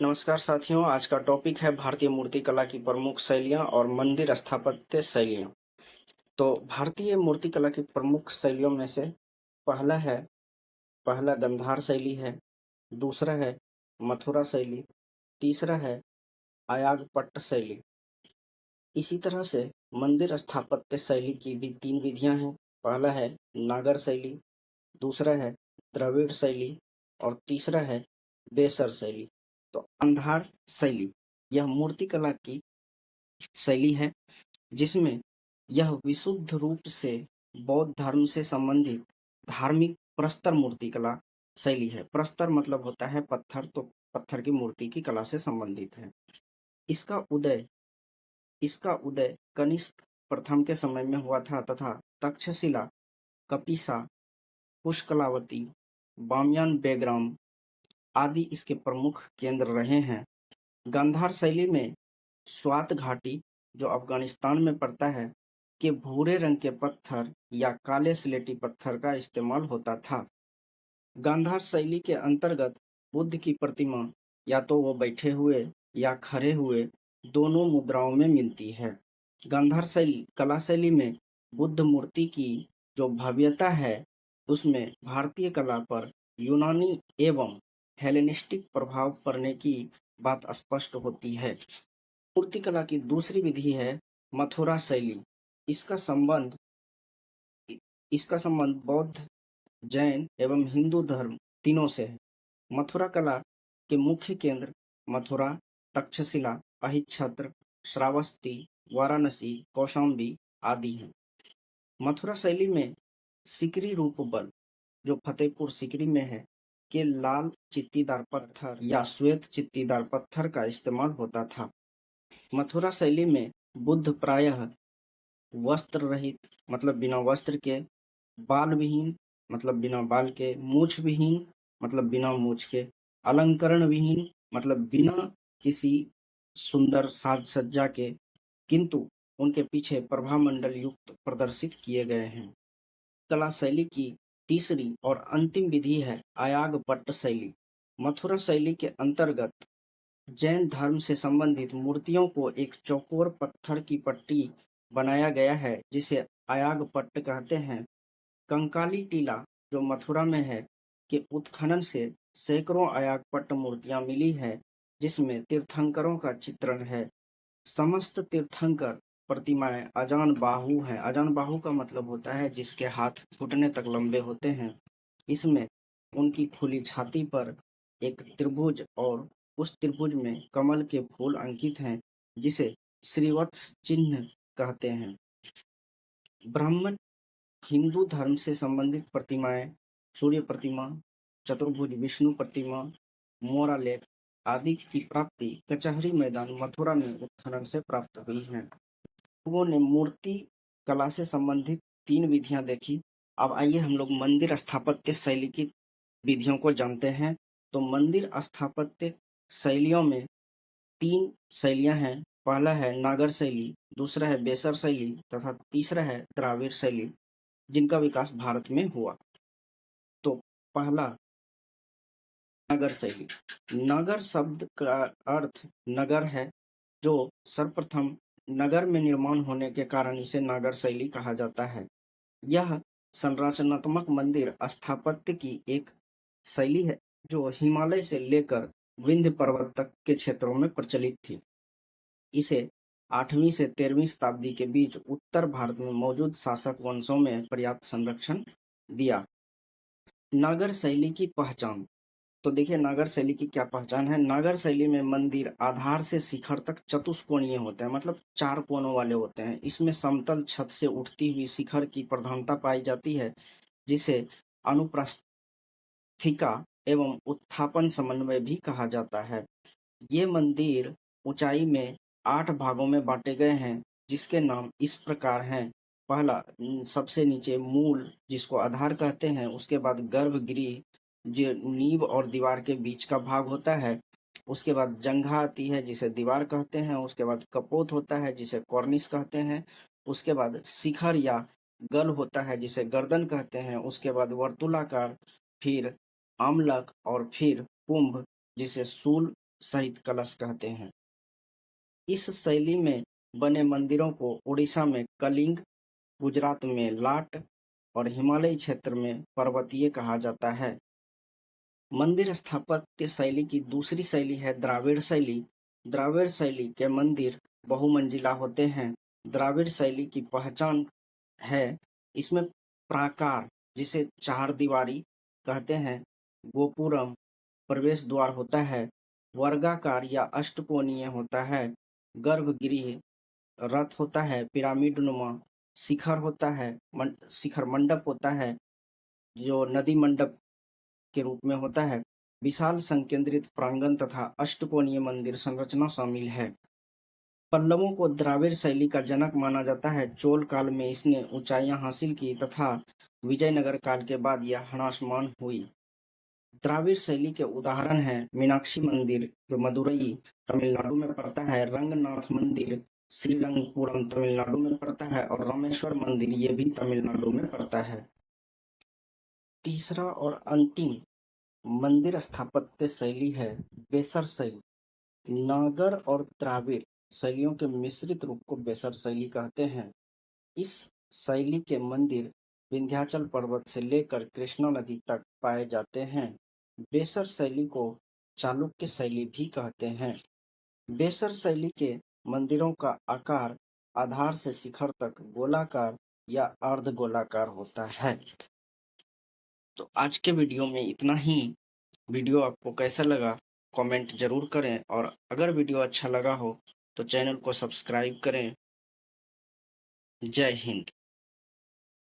नमस्कार साथियों, आज का टॉपिक है भारतीय मूर्तिकला की प्रमुख शैलियाँ और मंदिर स्थापत्य शैलियाँ। तो भारतीय मूर्तिकला की प्रमुख शैलियों में से पहला गंधार शैली है, दूसरा है मथुरा शैली, तीसरा है अयागपट्ट शैली। इसी तरह से मंदिर स्थापत्य शैली की भी 3 विधियाँ हैं। पहला है नागर शैली, दूसरा है द्रविड़ शैली और तीसरा है बेसर शैली। तो अंधार शैली यह मूर्तिकला की शैली है जिसमें यह विशुद्ध रूप से बौद्ध धर्म से संबंधित धार्मिक प्रस्तर मूर्तिकला शैली है। प्रस्तर मतलब होता है पत्थर, तो पत्थर की मूर्ति की कला से संबंधित है। इसका उदय इसका उदय कनिष्क प्रथम के समय में हुआ था तथा तक्षशिला, कपिसा, पुष्कलावती, बामियान बेग्राम आदि इसके प्रमुख केंद्र रहे हैं। गांधार शैली में स्वात घाटी, जो अफगानिस्तान में पड़ता है, के भूरे रंग के पत्थर या काले स्लेटी पत्थर का इस्तेमाल होता था। गांधार शैली के अंतर्गत बुद्ध की प्रतिमा या तो वो बैठे हुए या खड़े हुए दोनों मुद्राओं में मिलती है। गांधार कला शैली में बुद्ध मूर्ति की जो भव्यता है उसमें भारतीय कला पर यूनानी एवं हेलेनिस्टिक प्रभाव पड़ने की बात स्पष्ट होती है। मूर्तिकला की दूसरी विधि है मथुरा शैली। इसका संबंध इसका संबंध बौद्ध, जैन एवं हिंदू धर्म तीनों से है। मथुरा कला के मुख्य केंद्र मथुरा, तक्षशिला, अहिच्छत्र, श्रावस्ती, वाराणसी, कौशाम्बी आदि हैं। मथुरा शैली में सिकरी रूप बल, जो फतेहपुर सिकरी में है, के लाल चित्तीदार पत्थर या श्वेत चित्तीदार पत्थर का इस्तेमाल होता था। मथुरा शैली में बुद्ध प्रायः वस्त्र रहित मतलब बिना वस्त्र के, बाल विहीन मतलब बिना बाल के, मूछ विहीन मतलब बिना मूछ के, अलंकरण विहीन मतलब बिना किसी सुंदर साज सज्जा के, किंतु उनके पीछे प्रभामंडल युक्त प्रदर्शित किए गए हैं। कला शैली की तीसरी और अंतिम विधि है अयागपट्ट शैली। मथुरा शैली के अंतर्गत जैन धर्म से संबंधित मूर्तियों को एक चौकोर पत्थर की पट्टी बनाया गया है जिसे अयागपट्ट कहते हैं। कंकाली टीला, जो मथुरा में है, के उत्खनन से सैकड़ों अयागपट्ट मूर्तियां मिली है जिसमें तीर्थंकरों का चित्रण है। समस्त तीर्थंकर प्रतिमाएं अजान बाहु हैं। अजान बाहु का मतलब होता है जिसके हाथ घुटने तक लंबे होते हैं। इसमें उनकी खुली छाती पर एक त्रिभुज और उस त्रिभुज में कमल के फूल अंकित हैं जिसे श्रीवत्स चिन्ह कहते हैं। ब्राह्मण हिंदू धर्म से संबंधित प्रतिमाएं सूर्य प्रतिमा, चतुर्भुज विष्णु प्रतिमा, मोरा लेख आदि की प्राप्ति कचहरी मैदान मथुरा में उत्खनन से प्राप्त हुई है। लोगों ने मूर्ति कला से संबंधित 3 विधियां देखी। अब आइए हम लोग मंदिर स्थापत्य शैली की विधियों को जानते हैं। तो मंदिर स्थापत्य शैलियों में 3 शैलियां हैं। पहला है नागर शैली, दूसरा है बेसर शैली तथा तीसरा है द्राविड़ शैली, जिनका विकास भारत में हुआ। तो पहला नगर शैली। नगर शब्द का अर्थ नगर है, जो सर्वप्रथम नगर में निर्माण होने के कारण इसे नागर शैली कहा जाता है। यह संरचनात्मक मंदिर स्थापत्य की एक शैली है जो हिमालय से लेकर विंध्य पर्वत तक के क्षेत्रों में प्रचलित थी। इसे 8वीं से 13वीं शताब्दी के बीच उत्तर भारत में मौजूद शासक वंशों में पर्याप्त संरक्षण दिया। नागर शैली की पहचान। तो देखिए नागर शैली की क्या पहचान है। नागर शैली में मंदिर आधार से शिखर तक चतुष्कोणीय होते हैं, मतलब 4 कोनों वाले होते हैं। इसमें समतल छत से उठती हुई शिखर की प्रधानता पाई जाती है जिसे अनुप्रस्थिका एवं उत्थापन समन्वय भी कहा जाता है। ये मंदिर ऊंचाई में 8 भागों में बांटे गए हैं जिसके नाम इस प्रकार हैं। पहला सबसे नीचे मूल, जिसको आधार कहते हैं। उसके बाद गर्भगृह, जो नींव और दीवार के बीच का भाग होता है। उसके बाद जंघा आती है जिसे दीवार कहते हैं। उसके बाद कपोत होता है जिसे कॉर्निस कहते हैं। उसके बाद शिखर या गल होता है जिसे गर्दन कहते हैं। उसके बाद वर्तुलाकार, फिर आमलक और फिर कुंभ जिसे शूल सहित कलश कहते हैं। इस शैली में बने मंदिरों को उड़ीसा में कलिंग, गुजरात में लाट और हिमालयी क्षेत्र में पर्वतीय कहा जाता है। मंदिर स्थापत्य शैली की दूसरी शैली है द्राविड़ शैली। द्राविड़ शैली के मंदिर बहुमंजिला होते हैं। द्राविड़ शैली की पहचान है इसमें प्राकार, जिसे चार दीवारी कहते हैं, गोपुरम प्रवेश द्वार होता है, वर्गाकार या अष्टकोणीय होता है, गर्भगृह, रथ होता है, पिरामिड नुमा शिखर होता है, शिखर मंडप होता है जो नदी मंडप के रूप में होता है, विशाल संकेंद्रित प्रांगण तथा अष्टकोणीय मंदिर संरचना शामिल है। पल्लवों को द्राविड़ शैली का जनक माना जाता है। चोल काल में इसने ऊंचाइयां हासिल की तथा विजयनगर काल के बाद यह ह्रासमान हुई। द्राविड़ शैली के उदाहरण हैं मीनाक्षी मंदिर जो मदुरई तमिलनाडु में पड़ता है, रंगनाथ मंदिर श्रीरंगपुरम तमिलनाडु में पड़ता है और रामेश्वर मंदिर ये भी तमिलनाडु में पड़ता है। तीसरा और अंतिम मंदिर स्थापत्य शैली है बेसर शैली। नागर और द्राविड़ शैलियों के मिश्रित रूप को बेसर शैली कहते हैं। इस शैली के मंदिर विंध्याचल पर्वत से लेकर कृष्णा नदी तक पाए जाते हैं। बेसर शैली को चालुक्य शैली भी कहते हैं। बेसर शैली के मंदिरों का आकार आधार से शिखर तक गोलाकार या अर्धगोलाकार होता है। तो आज के वीडियो में इतना ही। वीडियो आपको कैसा लगा कमेंट जरूर करें और अगर वीडियो अच्छा लगा हो तो चैनल को सब्सक्राइब करें। जय हिंद।